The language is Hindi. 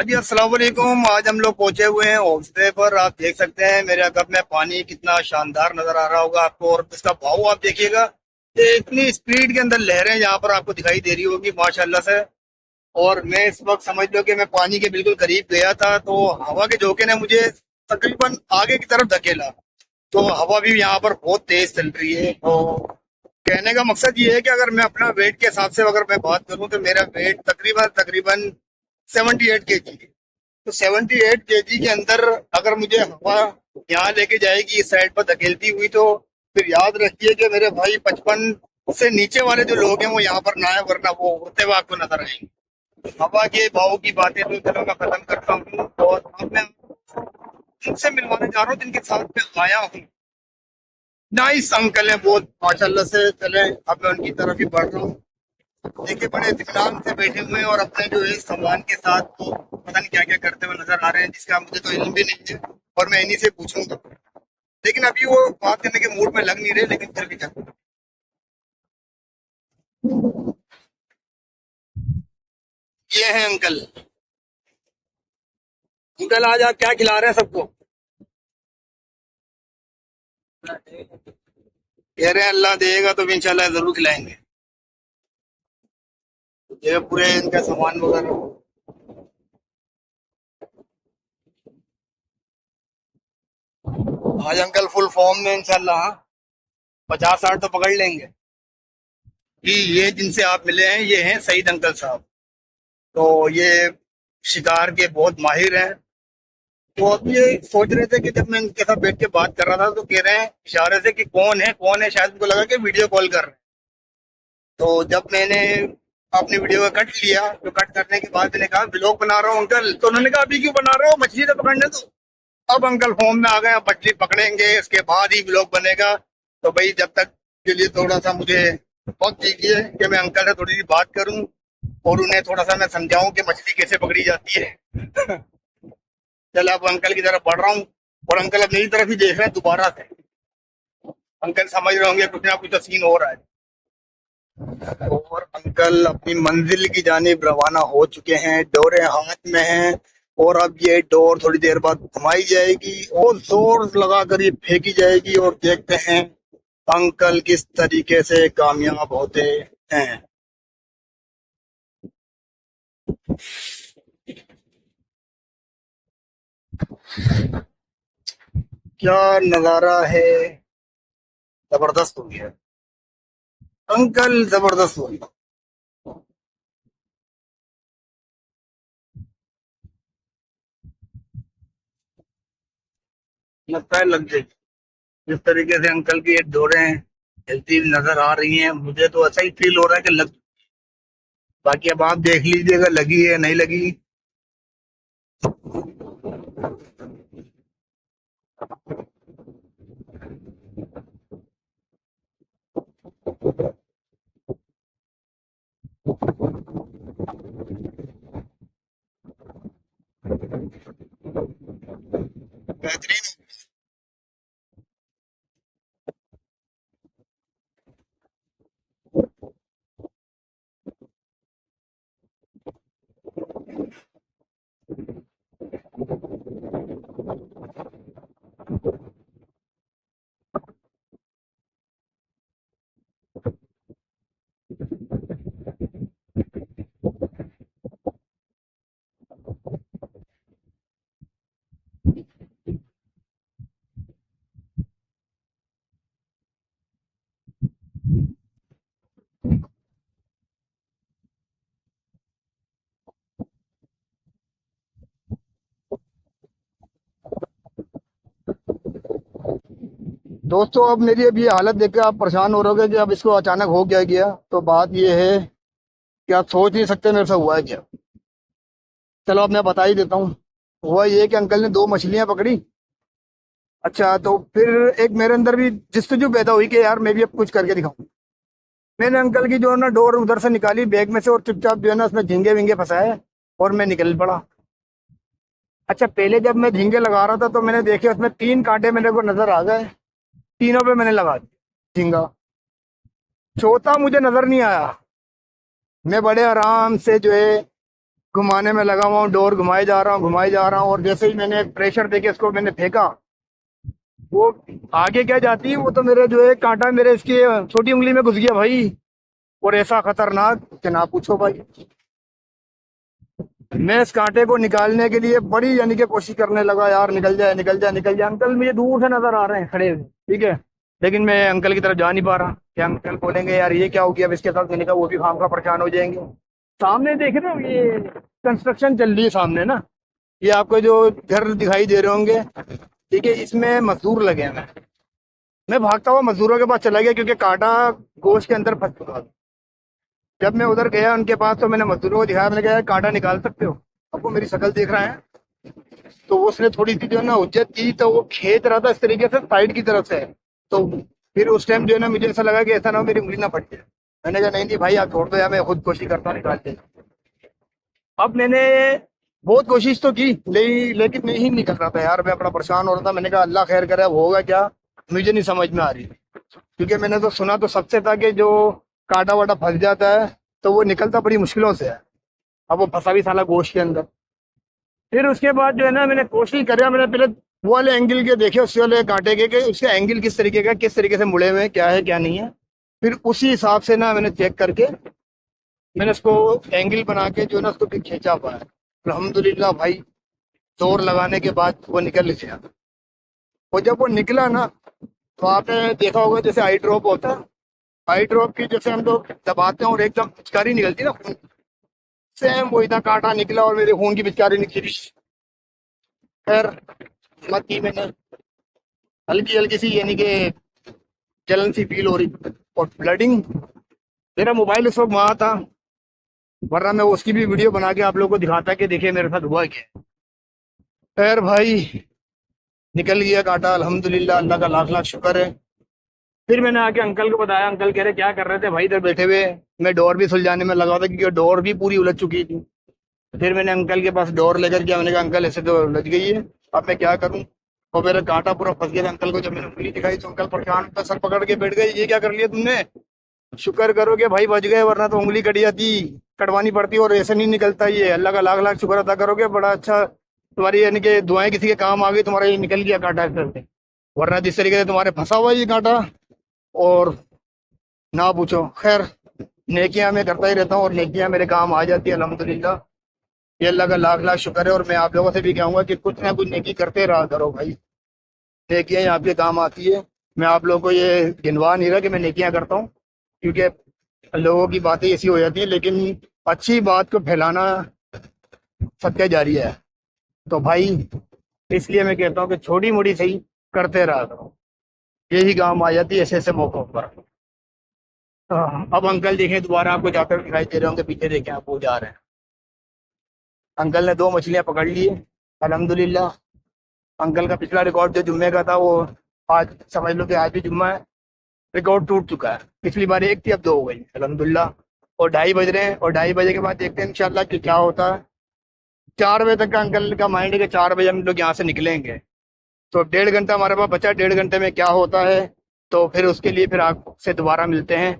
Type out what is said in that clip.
जी अस्सलाम वालेकुम। आज हम लोग पहुंचे हुए हैं होम स्टे पर। आप देख सकते हैं मेरे कप में पानी कितना शानदार नजर आ रहा होगा आपको, और इसका भाव आप देखिएगा। ये इतनी स्पीड के अंदर लहरें यहाँ पर आपको दिखाई दे रही होगी माशाल्लाह से। और मैं इस वक्त समझ लो कि मैं पानी के बिल्कुल करीब गया था, तो हवा के झोंके ने मुझे तकरीबन आगे की तरफ धकेला। तो हवा भी यहाँ पर बहुत तेज चल रही है। तो कहने का मकसद ये है कि अगर मैं अपना वेट के हिसाब से अगर मैं बात करूं तो मेरा वेट तकरीबन तकरीबन 78 kg। तो 78 kg के अंदर अगर मुझे हवा यहाँ लेके जाएगी इस साइड पर धकेलती हुई, तो फिर याद रखिए कि मेरे भाई 55 से नीचे वाले जो लोग हैं वो यहाँ पर ना आए, वरना वो उड़ते हुए आपको नजर आएंगे। हवा के भाव की बातें तो चलो मैं खत्म करता हूँ, और अब मैं जिनसे मिलवाने जा रहा हूँ जिनके साथ में आया हूँ। नाइस अंकल है बहुत माशाल्लाह से। चले अब मैं उनकी तरफ ही बढ़ रहा हूँ। देखिए बड़े इत्मीनान से बैठे हुए हैं, और अपने जो है सामान के साथ वो पता नहीं क्या क्या करते हुए नजर आ रहे हैं, जिसका मुझे तो इल्म भी नहीं है। और मैं इन्हीं से पूछूंगा, लेकिन अभी वो बात करने के मूड में लग नहीं रहे, लेकिन फिर भी क्या। ये है अंकल। अंकल आज आप क्या खिला रहे हैं सबको? कह रहे हैं अल्लाह देगा तो इंशाल्लाह जरूर खिलाएंगे। ये पूरे इनका सामान वगैरह। आज अंकल फुल फॉर्म में इंशाल्लाह। हाँ, 50-60 तो पकड़ लेंगे। जी, ये जिनसे आप मिले हैं ये हैं सईद अंकल साहब। तो ये शिकार के बहुत माहिर हैं। तो अब ये सोच रहे थे कि जब मैं इनके साथ बैठ के बात कर रहा था तो कह रहे हैं इशारे से कि कौन है कौन है, शायद उनको लगा कि वीडियो कॉल कर रहे हैं। तो जब मैंने अपनी वीडियो का कट लिया, तो कट करने के बाद मैंने कहा ब्लॉग बना रहा हूँ अंकल। तो उन्होंने कहा अभी क्यों बना रहे हो, मछली तो पकड़ने दो। अब अंकल फॉर्म में आ गए, अब मछली पकड़ेंगे इसके बाद ही ब्लॉग बनेगा। तो भाई जब तक के लिए थोड़ा सा मुझे वक्त दीजिए कि मैं अंकल से थोड़ी सी बात करूं, और उन्हें थोड़ा सा मैं समझाऊं कि मछली कैसे पकड़ी जाती है। चल अब अंकल की तरफ बढ़ रहा हूँ, और अंकल अब मेरी तरफ ही देख रहे हैं दोबारा से। अंकल समझ रहे होंगे कुछ ना कुछ तो सीन हो रहा है। और अंकल अपनी मंजिल की जानिब रवाना हो चुके हैं, डोरे हाथ में हैं। और अब ये डोर थोड़ी देर बाद घुमाई जाएगी और जोर लगाकर ये फेंकी जाएगी, और देखते हैं अंकल किस तरीके से कामयाब होते हैं। क्या नजारा है, जबरदस्त हो गया अंकल, जबरदस्त हो गया। लगता है लग जाएगी। जिस तरीके से अंकल की ये डोरें हिलती हुई नजर आ रही हैं, मुझे तो ऐसा ही फील हो रहा है कि लग। बाकी अब आप देख लीजिएगा लगी है नहीं लगी। बेहतरीन। दोस्तों अब मेरी अब ये हालत देख के आप परेशान हो रहोगे कि अब इसको अचानक हो क्या गया। तो बात ये है कि आप सोच नहीं सकते मेरे साथ हुआ है क्या। चलो अब मैं बता ही देता हूँ। हुआ ये कि अंकल ने दो मछलियां पकड़ी। अच्छा, तो फिर एक मेरे अंदर भी जिस्तजू पैदा हुई कि यार मैं भी अब कुछ करके दिखाऊं। मैंने अंकल की जो है ना डोर उधर से निकाली बैग में से, और चुपचाप जो है ना उसमें झींगे विंगे फंसाए, और मैं निकल पड़ा। अच्छा, पहले जब मैं झींगे लगा रहा था तो मैंने देखे उसमें 3 कांटे मेरे को नजर आ गए। तीनों पे मैंने लगा दिया झींगा। चौथा मुझे नजर नहीं आया। मैं बड़े आराम से जो है घुमाने में लगा हुआ हूँ, डोर घुमाए जा रहा हूँ, घुमाए जा रहा हूँ, और जैसे ही मैंने प्रेशर देके इसको मैंने फेंका, वो आगे क्या जाती है, वो तो मेरे जो है कांटा मेरे इसकी छोटी उंगली में घुस गया भाई। और ऐसा खतरनाक कि ना पूछो भाई। मैं इस कांटे को निकालने के लिए बड़ी यानी कि कोशिश करने लगा, यार निकल जाए निकल जाए निकल जाए। अंकल मुझे दूर से नजर आ रहे हैं खड़े हुए, ठीक है, लेकिन मैं अंकल की तरफ जा नहीं पा रहा। क्या अंकल बोलेंगे यार ये क्या हो गया, अब इसके साथ मैंने कहा वो भी खाम का परेशान हो जाएंगे। सामने देख रहे हो ये कंस्ट्रक्शन चल रही है सामने ना, ये आपको जो घर दिखाई दे रहे होंगे, ठीक है, इसमें मजदूर लगे हैं। मैं भागता हुआ मजदूरों के पास चला गया क्योंकि कांटा गोश्त के अंदर फंस चुका था। जब मैं उधर गया उनके पास तो मैंने मजदूरों को दिखाया, मैंने कहा "यार, कांटा निकाल सकते हो?" अब वो मेरी शक्ल देख रहा है, तो उसने थोड़ी सी जो है ना उज्जत की, तो वो खींच रहा था इस तरीके से साइड की तरफ से। तो फिर उस टाइम जो है ना मुझे ऐसा लगा कि ऐसा ना हो मेरी उंगली ना फट जाए। मैंने कहा नहीं नहीं भाई आप छोड़ दो यार, मैं खुद कोशिश करता हूँ निकाल देने। अब मैंने बहुत कोशिश तो की, लेकिन नहीं निकल रहा था यार, मैं अपना परेशान हो रहा था। मैंने कहा अल्लाह खैर करे, अब होगा क्या मुझे नहीं समझ में आ रही। क्योंकि मैंने तो सुना तो सबसे था कि जो कांटा वाटा फंस जाता है तो वो निकलता बड़ी मुश्किलों से है। अब वो फंसा भी साला गोश्त के अंदर। फिर उसके बाद जो है ना मैंने कोशिश करा, मैंने पहले वो वाले एंगल के देखे, उस वाले कांटे के कि उसके एंगल किस तरीके का, किस तरीके से मुड़े हुए हैं, क्या है क्या नहीं है। फिर उसी हिसाब से ना मैंने चेक करके मैंने उसको एंगल बना के जो है ना उसको फिर खींचा पाया। अल्हम्दुलिल्लाह भाई, जोर लगाने के बाद वो निकल गया। और जब वो निकला ना, तो आपने देखा होगा जैसे आई ड्रॉप होता है, आई ड्रॉप की जैसे हम लोग दबाते हैं और एकदम पिचकारी निकलती है ना, सेम वही था, कांटा निकला और मेरे खून की पिचकारी निकली। खैर मत की मैंने, हल्की हल्की सी यानी कि जलन सी फील हो रही और ब्लडिंग। मेरा मोबाइल उस वक्त वहां था, वरना मैं उसकी भी वीडियो बना के आप लोगों को दिखाता कि देखिए मेरे साथ हुआ क्या है। खैर भाई, निकल गया कांटा अल्हम्दुलिल्लाह, अल्लाह का लाख लाख शुक्र है। फिर मैंने आके अंकल को बताया, अंकल कह रहे क्या कर रहे थे भाई इधर बैठे हुए। मैं डोर भी सुलझाने में लगा था क्योंकि डोर भी पूरी उलझ चुकी थी। फिर मैंने अंकल के पास डोर लेकर गया, मैंने कहा अंकल ऐसे तो उलझ गई है, अब मैं क्या करूं। और मेरा कांटा पूरा फंस गया था। अंकल को जब मैंने उंगली दिखाई तो अंकल परेशान था, सर पकड़ के बैठ गए, ये क्या कर लिया तुमने। शुक्र करो कि भाई बच गए, वरना तो उंगली कट जाती, कटवानी पड़ती और ऐसे नहीं निकलता। ये अल्लाह का लाख लाख शुक्र अदा करोगे, बड़ा अच्छा तुम्हारी यानी कि दुआएं किसी के काम आ गई, तुम्हारा ये निकल गया कांटा इस तरह से। वरना जिस तरीके से तुम्हारे फंसा हुआ है ये कांटा, और ना पूछो। खैर नेकियां मैं करता ही रहता हूँ और नेकियां मेरे काम आ जाती है अल्हम्दुलिल्लाह। ये अल्लाह का लाख लाख शुक्र है। और मैं आप लोगों से भी कहूंगा कि कुछ ना कुछ नेकी करते रहा करो भाई, नेकियां ही आपके काम आती है। मैं आप लोगों को ये गिनवा नहीं रहा कि मैं नेकियां करता हूँ, क्योंकि लोगों की बातें ऐसी हो जाती है, लेकिन अच्छी बात को फैलाना सत्य जारी है। तो भाई इसलिए मैं कहता हूँ कि छोटी मोटी सही करते रहा करो, यही काम आ जाती है ऐसे ऐसे मौकों पर। अब अंकल देखें दोबारा आपको जाते हुए दिखाई दे रहे होंगे, पीछे देखें आप, वो जा रहे हैं। अंकल ने 2 मछलियां पकड़ ली है अल्हम्दुलिल्लाह। अंकल का पिछला रिकॉर्ड जो जुम्मे का था वो आज समझ लो कि आज भी जुम्मा है, रिकॉर्ड टूट चुका है। पिछली बार 1 थी, अब 2 हो गई अल्हम्दुलिल्लाह। और 2:30 बज रहे हैं, और 2:30 बजे के बाद देखते हैं इंशाल्लाह कि क्या होता है। 4 बजे तक का अंकल का माइंड है कि 4 बजे हम लोग यहाँ से निकलेंगे। तो 1.5 घंटा हमारे पास बचा, 1.5 घंटे में क्या होता है तो फिर उसके लिए फिर आपसे दोबारा मिलते हैं।